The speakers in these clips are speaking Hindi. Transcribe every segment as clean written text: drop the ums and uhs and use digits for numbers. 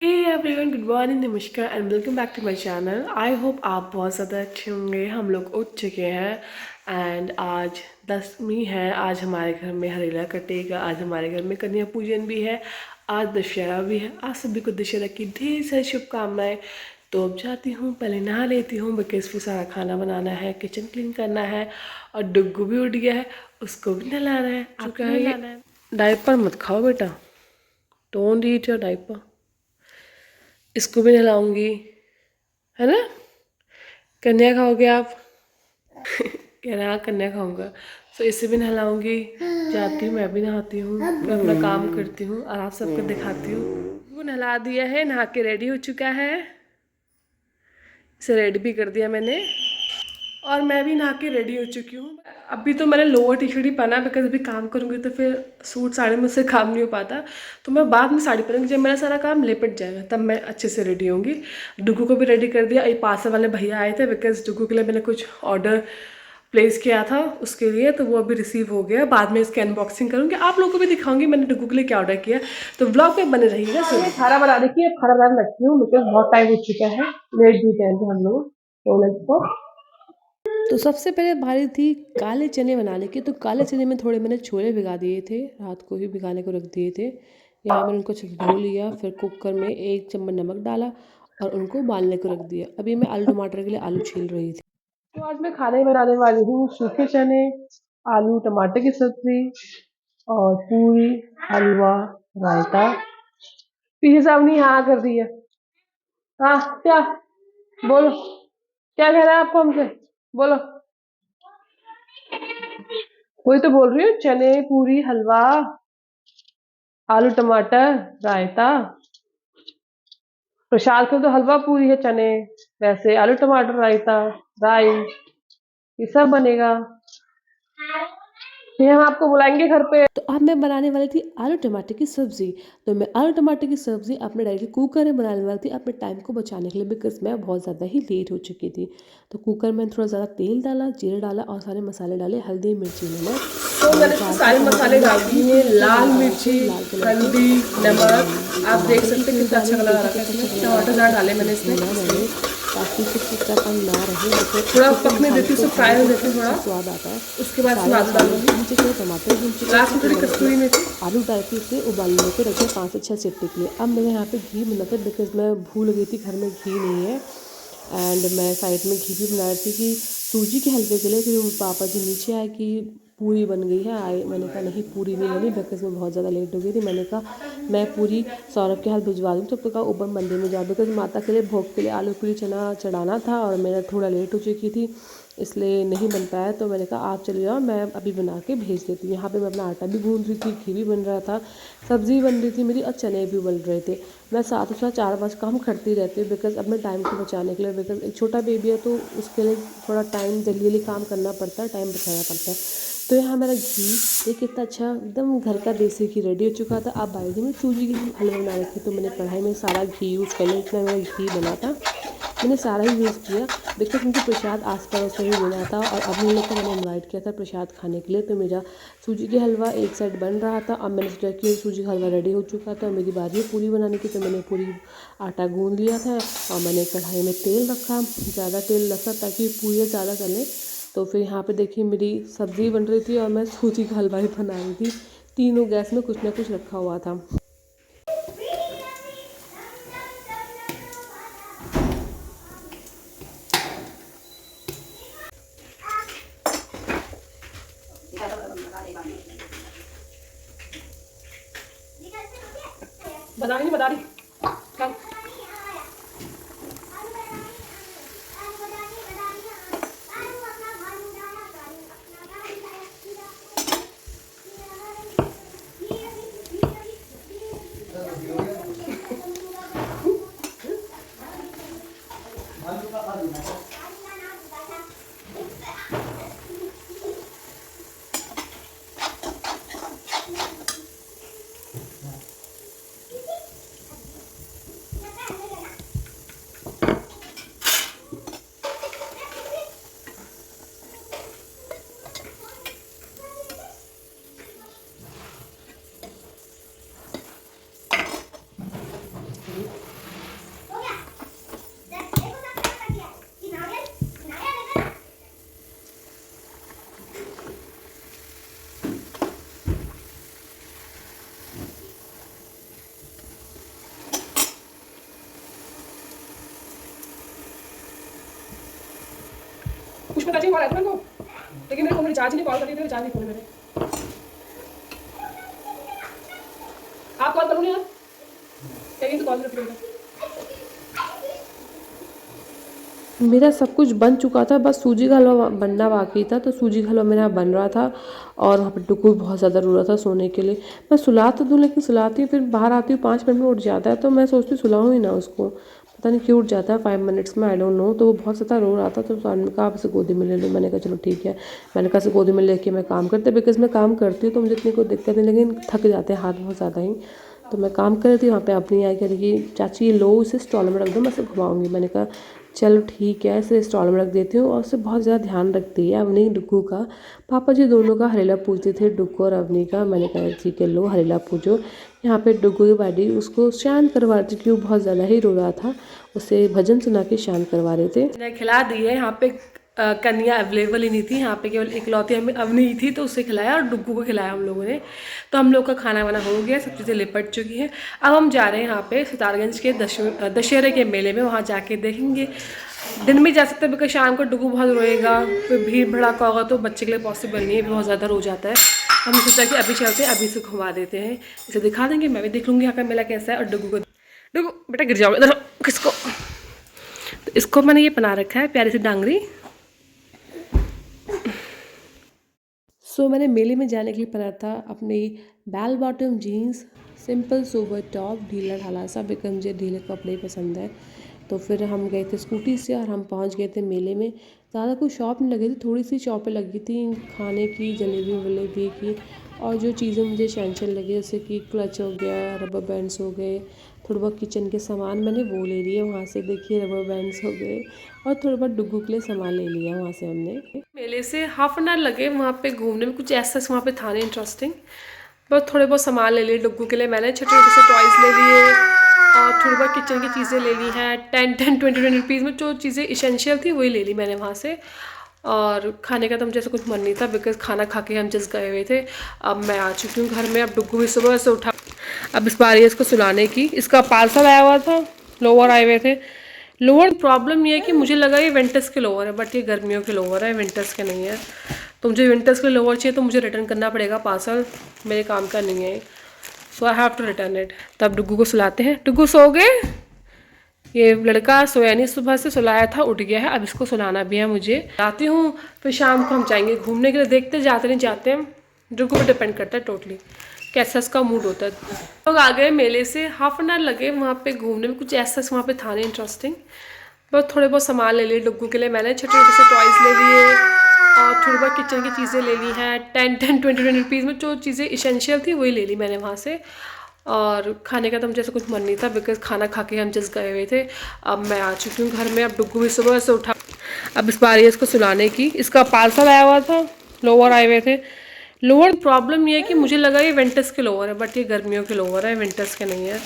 हे एवरीवन, गुड मॉर्निंग, नमस्कार and welcome back to my channel. I hope आप बहुत ज़्यादा अच्छे होंगे। हम लोग उठ चुके हैं एंड आज 10वीं है। आज हमारे घर में हरेला कटेगा। आज हमारे घर में कन्या पूजन भी है। आज दशहरा भी है। आज सभी को दशहरा की ढेर सारी शुभकामनाएं। तो अब जाती हूँ, पहले नहा लेती हूँ बिकॉज फिर सारा खाना बनाना है, किचन क्लीन करना है और डुग्गू भी उठ गया है, उसको भी नहलाना है। चुका है ये। डायपर मत खाओ बेटा, डोंट ईट योर डायपर। इसको भी नहलाऊंगी, है ना। कन्या खाओगे आप? कह रहा हाँ कन्या खाऊंगा। सो इसे भी नहलाऊंगी। जाती हूँ, मैं भी नहाती हूँ, फिर अपना काम करती हूँ और आप सबको दिखाती हूँ। वो नहला दिया है, नहा के रेडी हो चुका है। इसे रेडी भी कर दिया मैंने और मैं भी नहा के रेडी हो चुकी हूँ। अभी तो मैंने लोअर टी शर्ट ही पहना है बिकॉज अभी काम करूँगी तो फिर सूट साड़ी में से काम नहीं हो पाता। तो मैं बाद में साड़ी पहनूंगी जब मेरा सारा काम निपट जाएगा, तब मैं अच्छे से रेडी होंगी। डुगू को भी रेडी कर दिया। ये पास वाले भैया आए थे बिकॉज डुगू के लिए मैंने कुछ ऑर्डर प्लेस किया था उसके लिए, तो वो अभी रिसीव हो गया। बाद में इसकी अनबॉक्सिंग करूँगी, आप लोगों को भी दिखाऊंगी मैंने डुगू के लिए क्या ऑर्डर किया। तो ब्लॉग में बने रहिएगा। सुनिए, खाना बना देखिए, खाना बनाने लगती हूँ बिकॉज बहुत टाइम हो चुका है, लेट भी गए थे हम लोग कॉलेज को। तो सबसे पहले बारी थी काले चने बनाने की। तो काले चने में थोड़े मैंने छोले भिगा दिए थे, रात को ही भिगाने को रख दिए थे। यहाँ मैंने उनको अच्छे से धो लिया, फिर कुकर में 1 चम्मच नमक डाला और उनको उबालने को रख दिया। अभी मैं आलू टमाटर के लिए आलू छील रही थी। तो आज मैं खाने बनाने वाली हूँ सूखे चने, आलू टमाटर की सब्जी और पूरी, हलवा, रायता। पीछे सामने हाँ कर दिया। हाँ क्या? बोलो, क्या कह रहा है आपको हमसे? बोलो। वही तो बोल रही हूँ, चने, पूरी, हलवा, आलू टमाटर, रायता। प्रसाद के तो हलवा पूरी है, चने, वैसे आलू टमाटर रायता, राइस, ये सब बनेगा। फिर हम आपको बुलाएंगे घर पे। तो अब मैं बनाने वाली थी आलू टमाटर की सब्जी। तो मैं आलू टमाटर की सब्जी अपने डायरेक्टली कुकर में बनाने वाली थी अपने टाइम को बचाने के लिए बिकॉज मैं बहुत ज़्यादा ही लेट हो चुकी थी। तो कुकर में थोड़ा ज़्यादा तेल डाला, जीरा डाला और सारे मसाले डाले, हल्दी, मिर्ची, नमक। तो मैंने इसमें सारे मसाले डाल दिए, लाल मिर्ची, हल्दी, नमक। आप देख सकते हैं कितना अच्छा कलर आ रहा है इसमें। टमाटर ज़्यादा डाले मैंने इसमें ताकि चिपचिपापन ना रहे। थोड़ा पकने देती हूँ, फ्राई हो देती हूँ थोड़ा, स्वाद आता है। उसके बाद इसमें आलू डालूंगी, नीचे थोड़े टमाटर भून चुके, लास्ट में थोड़ी कस्तूरी मेथी, आलू डाल के इसे उबालने को रखे 5 से 6 सीटी के लिए। अब मैंने यहाँ पे घी बना था बिकॉज मैं भूल गई थी घर में घी नहीं है एंड मैं साइड में घी भी बना रही थी कि सूजी के हलवे के लिए। फिर पापा जी नीचे आए कि पूरी बन गई है। आए, मैंने कहा नहीं पूरी नहीं बनी बिकॉज मैं बहुत ज़्यादा लेट हो गई थी। मैंने कहा मैं पूरी सौरभ के हाथ भिजवा दूँ, तो कहा ऊपर मंदिर में जाओ बिकॉज माता के लिए भोग के लिए आलू पूरी चना चढ़ाना था और मेरा थोड़ा लेट हो चुकी थी इसलिए नहीं बन पाया। तो मैंने कहा आप चले जाओ, मैं अभी बना के भेज देती हूँ। यहाँ पे मैं अपना आटा भी गूंद रही थी, घी भी बन रहा था, सब्ज़ी बन रही थी मेरी और चने भी उबल रहे थे। मैं साथ ही साथ 4-5 काम करती रहती हूँ बिकॉज अपने टाइम को बचाने के लिए। बिकॉज एक छोटा बेबी है तो उसके लिए थोड़ा टाइम जल्दी जल्दी काम करना पड़ता है, टाइम बचाना पड़ता है। तो यहाँ मेरा घी ये कितना अच्छा एकदम घर का देसी घी रेडी हो चुका था। अब बाई में सूजी की हलवा बना रही थी तो मैंने कढ़ाई में सारा घी यूज़ कर लिया। इतना मेरा घी बना था मैंने सारा ही यूज़ किया बिकॉज मुझे प्रसाद आस पड़ोस से ही मिला था और अभी लोग को मैंने इनवाइट किया था प्रसाद खाने के लिए। तो मेरा सूजी की हलवा एक साइड बन रहा था। अब मैंने सोचा कि सूजी का हलवा रेडी हो चुका था, मेरी बारी है पूरी बनाने की। तो मैंने पूरी आटा गूंद लिया था और मैंने कढ़ाई में तेल रखा, ज़्यादा तेल रखा ताकि पूरी ज़्यादा चले। तो फिर यहाँ पे देखिए मेरी सब्ज़ी बन रही थी और मैं सूजी का हलवा ही बना रही थी। तीनों गैस में कुछ ना कुछ रखा हुआ था। बता रही चल। इसमें टचिंग कॉल आया था मेरे को, लेकिन मेरे फोन में रिचार्ज नहीं, कॉल कर रही थी रिचार्ज नहीं फोन मेरे। आप कॉल करो ना यार, कहीं तो कॉल करते हो। मेरा सब कुछ बन चुका था, बस सूजी का हलवा बनना बाकी था। तो सूजी का हलवा मेरा बन रहा था और वहाँ पर डुगू बहुत ज़्यादा रो रहा था सोने के लिए। मैं सुला तो दूँ, लेकिन सुलाती हूँ फिर बाहर आती हूँ 5 मिनट में उठ जाता है, तो मैं सोचती हूँ सुलाऊँ ही ना उसको, पता नहीं क्यों उठ जाता है 5 मिनट्स में, आई डोंट नो। तो वो बहुत ज़्यादा रो रहा था, तो मैंने कहा आप इसे गोदी में ले लो। मैंने कहा चलो ठीक है, मैंने कहा इसे गोदी में लेके मैं काम करते, बिकॉज मैं काम करती हूँ तो मुझे इतनी कोई दिक्कत नहीं, लेकिन थक जाते हैं हाथ बहुत ज़्यादा ही। तो मैं काम कर रही थी, वहाँ पे अपनी आई कह रही कि चाची ये लो, इसे स्टॉल में रख दो, मैं इसे घुमाऊंगी। मैंने कहा चलो ठीक है, इसे स्टॉल में रख देती हूँ। और उसे बहुत ज़्यादा ध्यान रखती है अवनी डुग्गू का। पापा जी दोनों का हरेला पूजते थे, डुग्गू और अवनी का। मैंने कहा ठीक है लो हरेला पूजो। यहाँ पे डुग्गू की बाडी उसको शांत करवा रही थी, क्यों बहुत ज़्यादा ही रो रहा था, उसे भजन सुना के शांत करवा रहे थे। मैंने खिला दी है, यहाँ पे कन्या अवेलेबल ही नहीं थी, यहाँ पे केवल इकलौती हमें अवनी ही थी, तो उसे खिलाया और डुग्गू को खिलाया हम लोगों ने। तो हम लोग का खाना वाना हो गया, सब चीज़ें लिपट चुकी हैं। अब हम जा रहे हैं यहाँ पे सितारगंज के दशहरे के मेले में, वहाँ जाके देखेंगे। दिन में जा सकते हैं, बिकॉज शाम को डुग्गू बहुत रोएगा, फिर भीड़ भड़ाका होगा तो बच्चे के लिए पॉसिबल नहीं है, बहुत ज़्यादा रो जाता है। हमने सोचा कि अभी चलते हैं, अभी से घुमा देते हैं, इसे दिखा देंगे, मैं भी देख लूँगी यहाँ का मेला कैसा है। और डुग्गू को, डुग्गू बेटा गिर जाओगे इधर, किसको, तो इसको मैंने ये बना रखा है प्यारी सी डांगरी। मैंने मेले में जाने के लिए पहना था अपनी bell bottom jeans, simple sober top, ढीला ढाला सा, बिकॉज मुझे ढीले कपड़े पसंद है। तो फिर हम गए थे स्कूटी से और हम पहुंच गए थे मेले में। ज़्यादा कोई शॉप नहीं लगी थी, थोड़ी सी शॉपें लगी थी खाने की, जलेबी वलेबी की, और जो चीज़ें मुझे एसेंशियल लगी जैसे कि क्लच हो गया, रबर बैंड्स हो गए, थोड़ा बहुत किचन के सामान मैंने वो ले लिए वहाँ से। देखिए रबर बैंड्स हो गए, और थोड़ा बहुत डुग्गू के लिए सामान ले लिया वहाँ से हमने। मेले से हाफ एन आवर लगे वहाँ पे घूमने में, कुछ ऐसा वहाँ पे था नहीं इंटरेस्टिंग, बस थोड़े बहुत सामान ले लिए डुग्गू के लिए। मैंने छोटे छोटे से टॉयज़ ले लिए और थोड़ी बहुत किचन की चीज़ें ले ली हैं। 10-20 रुपीज़ में जो चीज़ें इसेंशियल थी वही ले ली मैंने वहाँ से। और खाने का तो मुझे ऐसा कुछ मन नहीं था, बिकॉज खाना खा के हम जस्ट गए हुए थे। अब मैं आ चुकी हूँ घर में। अब डुग्गू भी सुबह से उठा, अब इस बार ये इसको सुलाने की, इसका पार्सल आया हुआ था, लोअर आए हुए थे। लोअर प्रॉब्लम ये है कि मुझे लगा ये विंटर्स के लोअर है, बट ये गर्मियों के लोअर है, विंटर्स के नहीं है। तो मुझे विंटर्स के लोअर चाहिए, तो मुझे रिटर्न करना पड़ेगा, पार्सल मेरे काम का नहीं है, so I have to return it. तब डुग्गू को सुलाते हैं। डुग्गू सो गए, ये लड़का सोया नहीं, सुबह से सुलाया था, उठ गया है, अब इसको सुलाना भी है मुझे। जाती हूँ, फिर शाम को हम जाएंगे घूमने के लिए, देखते जाते नहीं जाते हैं, डुग्गू पर डिपेंड करता है टोटली कैसा इसका मूड होता है। लोग आ गए मेले से, हाफ एन आवर लगे वहाँ पे घूमने में, कुछ ऐसा वहाँ पे था नहीं इंटरेस्टिंग, बस थोड़े बहुत सामान ले लिए डुग्गू के लिए। मैंने छोटे छोटे से टॉयज़ ले लिए और थोड़ी बहुत किचन की चीज़ें ले ली हैं। 10-20 रुपीज़ में जो चीज़ें इसेंशियल थी वही ले ली मैंने वहाँ से। और खाने का तो मुझे ऐसा कुछ मन नहीं था, बिकॉज खाना खा के हम जस्ट गए हुए थे। अब मैं आ चुकी हूँ घर में। अब डुग्गू भी सुबह से उठा, अब इस बार ये इसको सुलाने की, इसका पार्सल आया हुआ था, लोअर आए हुए थे। लोअर प्रॉब्लम ये है कि मुझे लगा ये विंटर्स के लोअर है, बट ये गर्मियों के लोअर है, विंटर्स के नहीं है।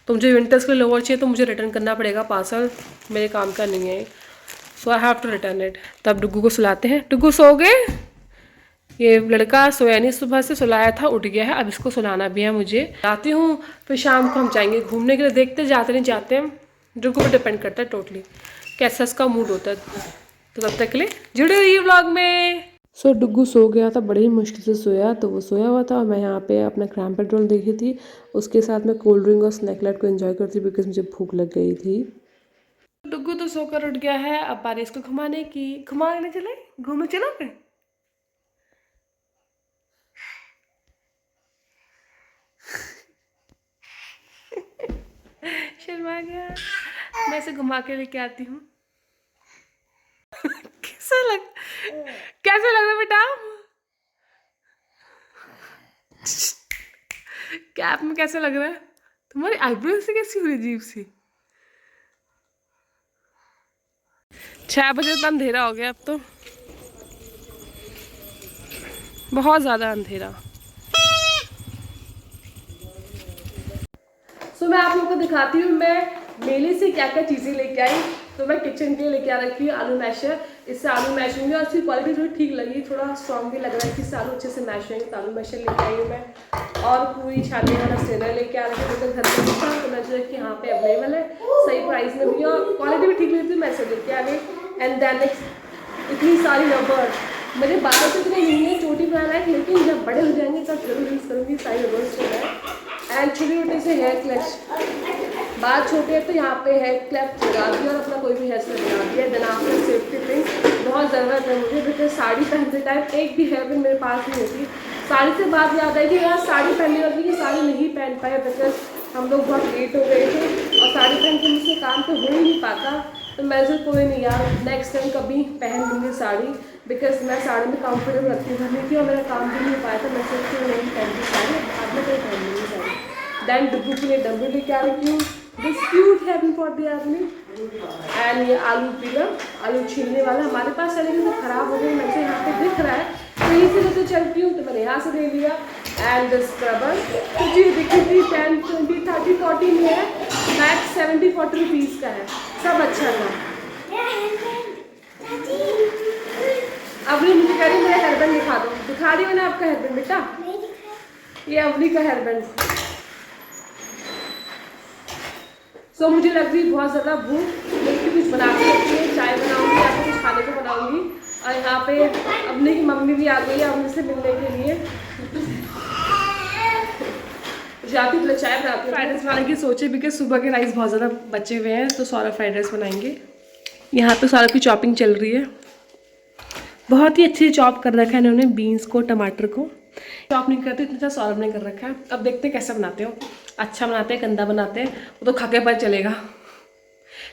तो मुझे विंटर्स के लोअर चाहिए, तो मुझे रिटर्न करना पड़ेगा, पार्सल मेरे काम का नहीं है, so I have to return it. तब डुग्गू को सुलाते हैं। डुग्गू सो गए, ये लड़का सोया नहीं, सुबह से सुलाया था, उठ गया है, अब इसको सुलाना भी है मुझे। जाती हूँ, फिर शाम को हम जाएंगे घूमने के लिए, देखते जाते नहीं जाते हैं, डुग्गू पर डिपेंड करता है टोटली कैसा इसका मूड होता है। तो तब तक के लिए जुड़े रहिए व्लॉग में। डुग्गू सो गया था, बड़ी ही मुश्किल से सोया, तो वो सोया हुआ था और मैं यहाँ पे अपना क्राइम पेट्रोल देखी थी, उसके साथ मैं कोल्ड ड्रिंक और स्नैकलेट को एंजॉय करती बिकॉज मुझे भूख लग गई थी। डुग्गू तो सोकर उठ गया है, अब बारी इसको घुमाने की। घुमाने चले, घूमने चलोगे? शर्मा गया, मैं इसे घुमा के लेके आती हूँ। कैसा लग रहा बेटा? कैप में कैसा लग रहा है? तुम्हारी आईब्रो से कैसी हुई अजीब सी? 6 बजे तो अंधेरा हो गया, अब तो बहुत ज़्यादा अंधेरा। मैं आप लोगों को दिखाती हूँ मैं मेले से क्या क्या चीज़ें लेके आई। तो मैं किचन के लिए लेके आ रखी हूँ आलू मैशर, इससे आलू मैश होंगे और इसकी क्वालिटी थोड़ी ठीक लगी, थोड़ा स्ट्रॉन्ग भी लग रहा है कि इससे आलू अच्छे से मैश होंगे, तो आलू मैशर लेके आई हूँ मैं। और पूरी छानने वाला स्ट्रेनर लेके आ रखी हूँ, घर में था तो मैं जो कि यहाँ पे अवेलेबल है, सही प्राइस में भी और क्वालिटी भी ठीक लेती हूँ, मैं ऐसे लेके आ गई। एंड देन नेक्स्ट इतनी सारी रबर, मेरे बाल तो इतने नहीं है चोटी बनाना है, लेकिन जब बड़े हो जाएंगे तब जरूर यूज़ करूँगी सारी रबर्स जो है। एंड छोटे छोटे से हेयर क्लिप्स, बाल छोटे हैं तो यहाँ पे हेयर क्लिप लगा दिया और अपना कोई भी हेयर स्टाइल बना दिया। देन आफ्टर सेफ्टी पिन बहुत ज़रूरत है मुझे, बिकॉज साड़ी पहनते टाइम एक भी हेयर पिन मेरे पास नहीं होती। साड़ी से बात याद आई कि यार साड़ी पहनने वाली कि साड़ी नहीं पहन पाए, बिकॉज हम लोग बहुत लेट हो गए थे और साड़ी पहन के मुझसे काम तो हो ही नहीं पाता। तो मैं जो कोई नहीं यार, नेक्स्ट टाइम कभी पहन लूँगी साड़ी, बिकॉज मैं साड़ी में कंफर्टेबल लगती हूँ थी और मेरा काम भी नहीं हो पाया था। मैं सोचती हूँ नहीं पहनती साड़ी, बाद में कोई पहन लूँगी साड़ी। दैन डब्बू के लिए डब्बू लेके आ रही हूँ, this cute happen for the आदमी। एंड ये आलू पीलर, आलू छीलने वाला हमारे पास है लेकिन तो ख़राब हो गई, मुझे यहाँ पे दिख रहा है तो यहीं से लेकर चलती हूँ, तो मैंने यहाँ से ले लिया। एंड द स्क्रबर कुछ ये दिखी थी 10, 20, 30, 40 में है, मैक्स 70, 40 रुपीज़ का है, सब अच्छा था। अवली मुझे कह रही मेरा हेयरबैंड दिखा दो, दिखा रही मैंने आपका हेयरबैंड बेटा, ये अवली का हेयरबैंड। सो मुझे लग रही बहुत ज़्यादा भूख, लेकिन कुछ बना के रखती है, चाय बनाऊंगी या फिर कुछ खाने को बनाऊंगी। और यहाँ पे अपने की मम्मी भी आ गई है अपने से मिलने के लिए, जाती तो चाय बनाती हूँ। फ्राइड राइस बनाने की सोचे बिकॉज सुबह के राइस बहुत ज़्यादा बचे हुए हैं, तो सौरभ फ्राइड राइस बनाएंगे। यहाँ पे सौरभ की चॉपिंग चल रही है, बहुत ही अच्छी चॉप कर रखा है इन्होंने बीन्स को, टमाटर को। चॉप नहीं करते इतना सौरभ ने कर रखा है। अब देखते हैं कैसा बनाते हो, अच्छा बनाते हैं गंदा बनाते हैं वो तो खा के पता चलेगा,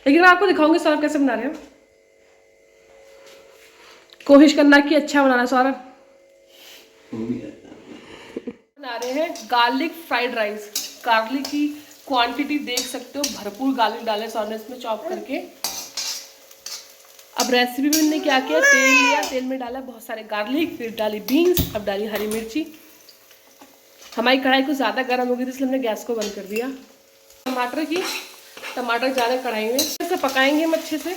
लेकिन मैं आपको दिखाऊंगी सौरभ कैसे बना रहे हो। कोशिश करना कि अच्छा बनाना सौरभ। बना रहे हैं गार्लिक फ्राइड राइस। गार्लिक की क्वांटिटी देख सकते हो, भरपूर गार्लिक डाले सौरभ ने इसमें चॉप करके। अब रेसिपी में मैंने क्या किया, तेल लिया, तेल में डाला बहुत सारे गार्लिक, फिर डाली बीन्स, अब डाली हरी मिर्ची। हमारी कढ़ाई कुछ ज़्यादा गर्म हो गई थी इसलिए हमने गैस को बंद कर दिया। टमाटर डाले कढ़ाई में, इसे पकाएंगे हम अच्छे से।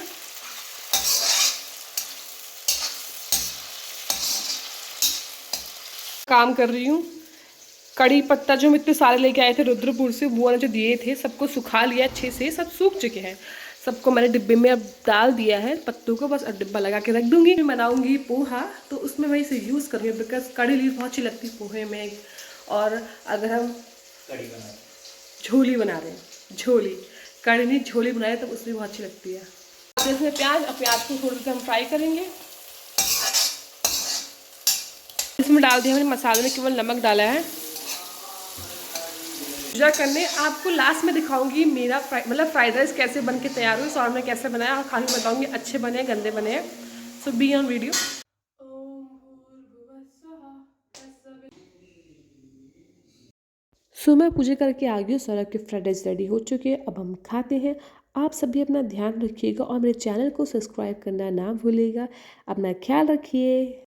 काम कर रही हूँ, कड़ी पत्ता जो हम इतने सारे लेके आए थे रुद्रपुर से, बुआ ने जो दिए थे सबको सुखा लिया अच्छे से, सब सूख चुके हैं। सबको मैंने डिब्बे में अब डाल दिया है पत्तों को, बस अब डिब्बा लगा के रख दूंगी। मैं बनाऊंगी पोहा, तो उसमें मैं इसे यूज़ करूँगी बिकॉज कड़ी लीफ बहुत अच्छी लगती है पोहे में। और अगर हम झोली बना रहे हैं, झोली कड़ी नहीं झोली बनाए तो उसमें बहुत अच्छी लगती है। इसमें प्याज, और प्याज को थोड़ा सा हम फ्राई करेंगे। इसमें डाल दिया मैंने मसाले में, केवल नमक डाला है। पूजा करने आपको लास्ट में दिखाऊंगी मेरा फ्राइड राइस कैसे बन के तैयार हुई, सौरभ ने कैसे बनाया, और खा के बताऊंगी अच्छे बने गंदे बने हैं। सो बी ऑन वीडियो। सो मैं पूजा करके आ गई हूँ, सौरभ के फ्राइड राइस रेडी हो चुके हैं, अब हम खाते हैं। आप सभी अपना ध्यान रखिएगा और मेरे चैनल को सब्सक्राइब करना ना भूलिएगा। अपना ख्याल रखिए।